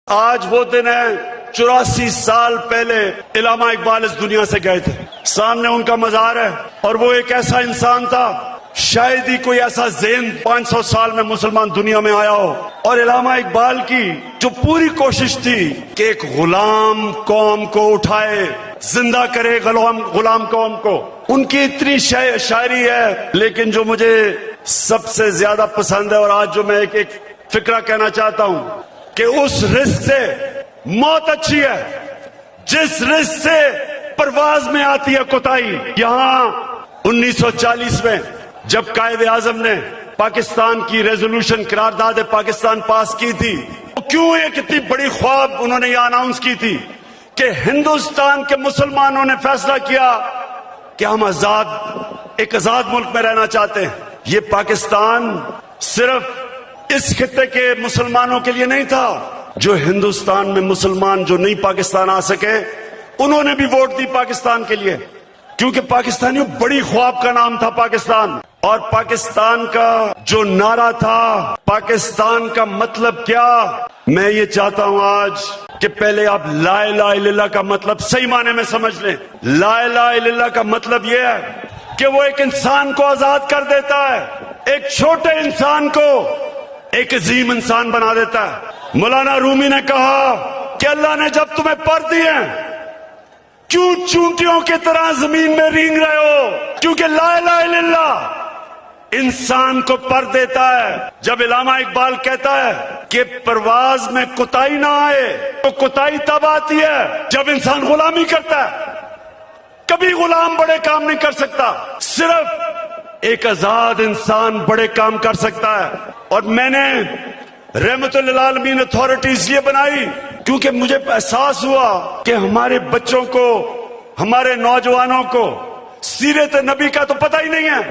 آج وہ دن ہے 84 سال پہلے علامہ اقبال اس دنیا سے گئے تھے. سامنے ان کا مزار ہے اور وہ ایک ایسا انسان تھا شاید ہی کوئی ایسا ذہن 500 سال میں مسلمان دنیا میں آیا ہو. اور علامہ اقبال کی جو پوری کوشش تھی کہ ایک غلام قوم کو اٹھائے، زندہ کرے غلام قوم کو. ان کی اتنی شاعری ہے، لیکن جو مجھے سب سے زیادہ پسند ہے اور آج جو میں ایک فکرہ کہنا چاہتا ہوں کہ اس رزق سے موت اچھی ہے جس رزق سے پرواز میں آتی ہے کوتاہی. یہاں 1940 میں جب قائد اعظم نے پاکستان کی ریزولوشن قرارداد پاکستان پاس کی تھی، تو کیوں ایک اتنی بڑی خواب انہوں نے یہ اناؤنس کی تھی کہ ہندوستان کے مسلمانوں نے فیصلہ کیا کہ ہم ایک آزاد ملک میں رہنا چاہتے ہیں. یہ پاکستان صرف اس خطے کے مسلمانوں کے لیے نہیں تھا. جو ہندوستان میں مسلمان جو نہیں پاکستان آ سکے انہوں نے بھی ووٹ دی پاکستان کے لیے، کیونکہ پاکستانیوں بڑی خواب کا نام تھا پاکستان. اور پاکستان کا جو نعرہ تھا، پاکستان کا مطلب کیا، میں یہ چاہتا ہوں آج کہ پہلے آپ لا الہ الا اللہ کا مطلب صحیح معنی میں سمجھ لیں. لا الہ الا اللہ کا مطلب یہ ہے کہ وہ ایک انسان کو آزاد کر دیتا ہے، ایک چھوٹے انسان کو ایک عظیم انسان بنا دیتا ہے. مولانا رومی نے کہا کہ اللہ نے جب تمہیں پر دیے کیوں چونٹیوں کی طرح زمین میں رینگ رہے ہو، کیونکہ لا الہ الا اللہ انسان کو پر دیتا ہے. جب علامہ اقبال کہتا ہے کہ پرواز میں کوتاہی نہ آئے، تو کوتاہی تب آتی ہے جب انسان غلامی کرتا ہے. کبھی غلام بڑے کام نہیں کر سکتا، صرف ایک آزاد انسان بڑے کام کر سکتا ہے. اور میں نے رحمت للعالمین اتھارٹی اس لیے بنائی کیونکہ مجھے احساس ہوا کہ ہمارے بچوں کو، ہمارے نوجوانوں کو سیرت نبی کا تو پتہ ہی نہیں ہے.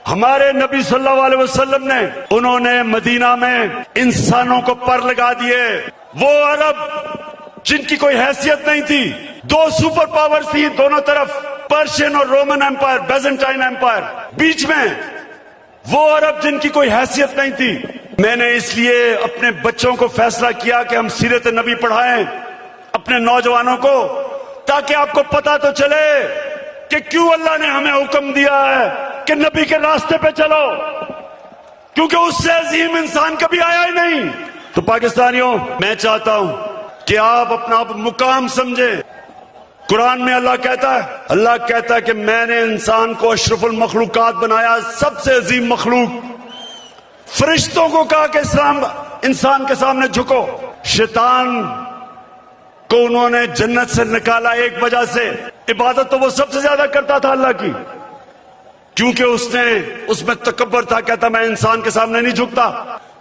ہمارے نبی صلی اللہ علیہ وسلم نے انہوں نے مدینہ میں انسانوں کو پر لگا دیے. وہ عرب جن کی کوئی حیثیت نہیں تھی، دو سپر پاور تھی دونوں طرف، پرشین اور رومن ایمپائر، بیزنٹائن ایمپائر، بیچ میں وہ عرب جن کی کوئی حیثیت نہیں تھی. میں نے اس لیے اپنے بچوں کو فیصلہ کیا کہ ہم سیرت نبی پڑھائیں اپنے نوجوانوں کو، تاکہ آپ کو پتا تو چلے کہ کیوں اللہ نے ہمیں حکم دیا ہے کہ نبی کے راستے پہ چلو، کیونکہ اس سے عظیم انسان کبھی آیا ہی نہیں. تو پاکستانیوں، میں چاہتا ہوں کہ آپ اپنا مقام سمجھیں. قرآن میں اللہ کہتا ہے کہ میں نے انسان کو اشرف المخلوقات بنایا، سب سے عظیم مخلوق. فرشتوں کو کہا کہ انسان کے سامنے جھکو. شیطان کو انہوں نے جنت سے نکالا ایک وجہ سے، عبادت تو وہ سب سے زیادہ کرتا تھا اللہ کی، کیونکہ اس میں تکبر تھا، کہتا میں انسان کے سامنے نہیں جھکتا.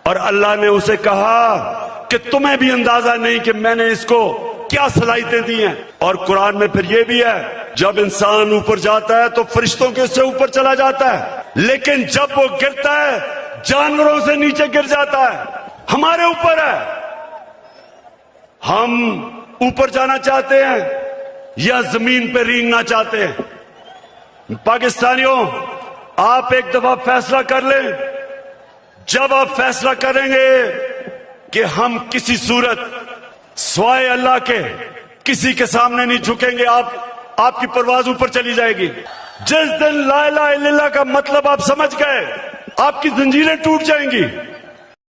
اور اللہ نے اسے کہا کہ تمہیں بھی اندازہ نہیں کہ میں نے اس کو کیا صلاحیتیں دی ہیں. اور قرآن میں پھر یہ بھی ہے جب انسان اوپر جاتا ہے تو فرشتوں کے اس سے اوپر چلا جاتا ہے، لیکن جب وہ گرتا ہے جانوروں سے نیچے گر جاتا ہے. ہمارے اوپر ہے، ہم اوپر جانا چاہتے ہیں یا زمین پہ رینگنا چاہتے ہیں. پاکستانیوں، آپ ایک دفعہ فیصلہ کر لیں. جب آپ فیصلہ کریں گے کہ ہم کسی صورت سوائے اللہ کے کسی کے سامنے نہیں جھکیں گے، آپ کی پرواز اوپر چلی جائے گی. جس دن لا الہ الا اللہ کا مطلب آپ سمجھ گئے، آپ کی زنجیریں ٹوٹ جائیں گی.